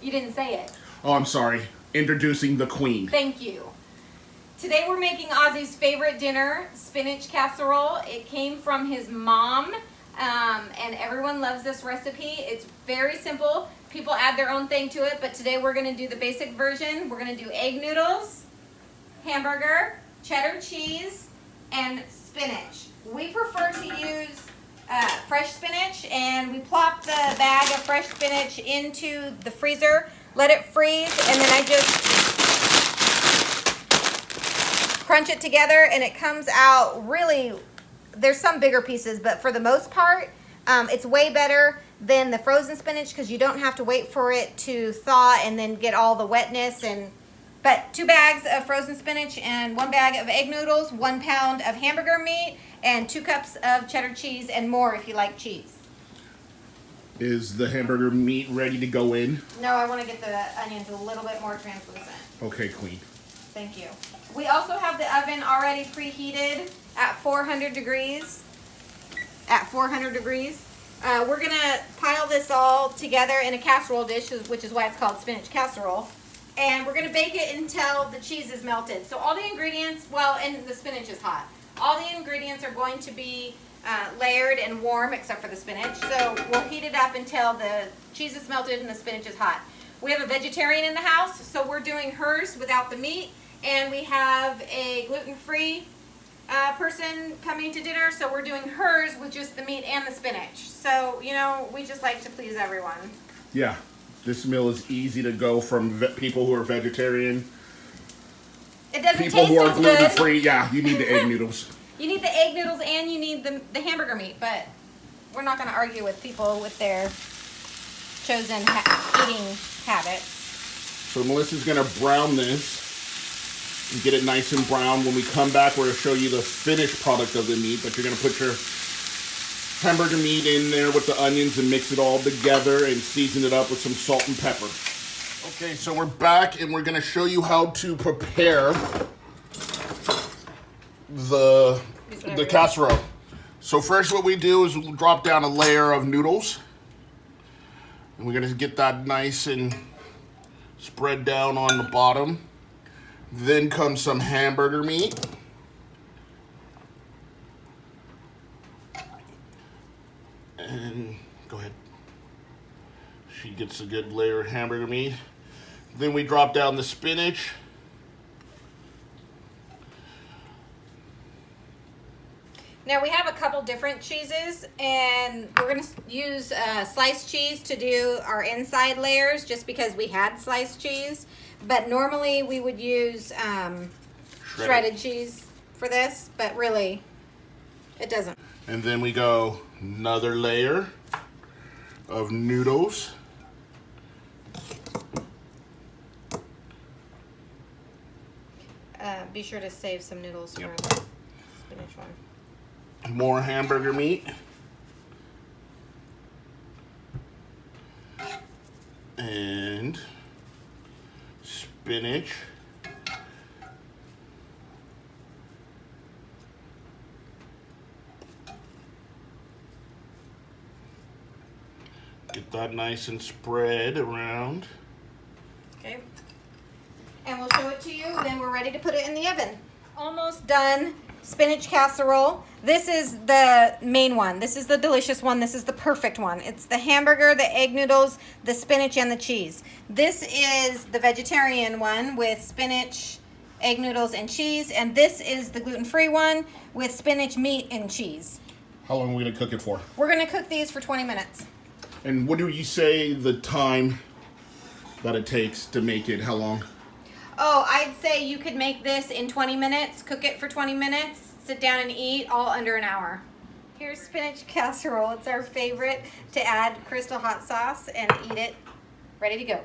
You didn't say it. Oh, I'm sorry. Introducing the queen. Thank you. Today we're making Ozzy's favorite dinner, spinach casserole. It came from his mom, and everyone loves this recipe. It's very simple. People add their own thing to it, but today we're going to do the basic version. We're going to do egg noodles, hamburger, cheddar cheese, and spinach. We prefer to use fresh spinach, and we plop the bag of fresh spinach into the freezer, let it freeze, and then I just crunch it together, and it comes out really, there's some bigger pieces, but for the most part, it's way better than the frozen spinach because you don't have to wait for it to thaw and then get all the wetness. But 2 bags of frozen spinach and 1 bag of egg noodles, 1 pound of hamburger meat, and 2 cups of cheddar cheese, and more if you like cheese. Is the hamburger meat ready to go in? No, I want to get the onions a little bit more translucent. Okay, queen. Thank you. We also have the oven already preheated at 400 degrees. We're going to pile this all together in a casserole dish, which is why it's called spinach casserole. And we're going to bake it until the cheese is melted. So all the ingredients, well, and the spinach is hot. All the ingredients are going to be layered and warm except for the spinach. So we'll heat it up until the cheese is melted and the spinach is hot. We have a vegetarian in the house, so we're doing hers without the meat. And we have a gluten-free person coming to dinner, so we're doing hers with just the meat and the spinach. So, you know, we just like to please everyone. Yeah, this meal is easy to go from people who are vegetarian. It doesn't people taste who are as good. gluten-free. Yeah, you need the egg noodles. You need the egg noodles and you need the hamburger meat, but we're not going to argue with people with their chosen eating habits. So Melissa's going to brown this and get it nice and brown. When we come back, we're going to show you the finished product of the meat, but you're going to put your hamburger meat in there with the onions and mix it all together and season it up with some salt and pepper. Okay, so we're back and we're going to show you how to prepare the casserole. So first what we do is we'll drop down a layer of noodles. And we're going to get that nice and spread down on the bottom. Then comes some hamburger meat. And go ahead. She gets a good layer of hamburger meat. Then we drop down the spinach. Now we have a couple different cheeses, and we're going to use sliced cheese to do our inside layers just because we had sliced cheese. But normally we would use shredded cheese for this, but really it doesn't. And then we go another layer of noodles. Be sure to save some noodles for the spinach one. More hamburger meat. And spinach. Get that nice and spread around. Okay. And we'll show it to you, then we're ready to put it in the oven. Almost done spinach casserole. This is the main one. This is the delicious one. This is the perfect one. It's the hamburger, the egg noodles, the spinach, and the cheese. This is the vegetarian one with spinach, egg noodles, and cheese. And this is the gluten-free one with spinach, meat, and cheese. How long are we going to cook it for? We're going to cook these for 20 minutes. And what do you say the time that it takes to make it? How long? Oh, I'd say you could make this in 20 minutes, cook it for 20 minutes, sit down and eat all under an hour. Here's spinach casserole. It's our favorite to add Crystal hot sauce and eat it. Ready to go.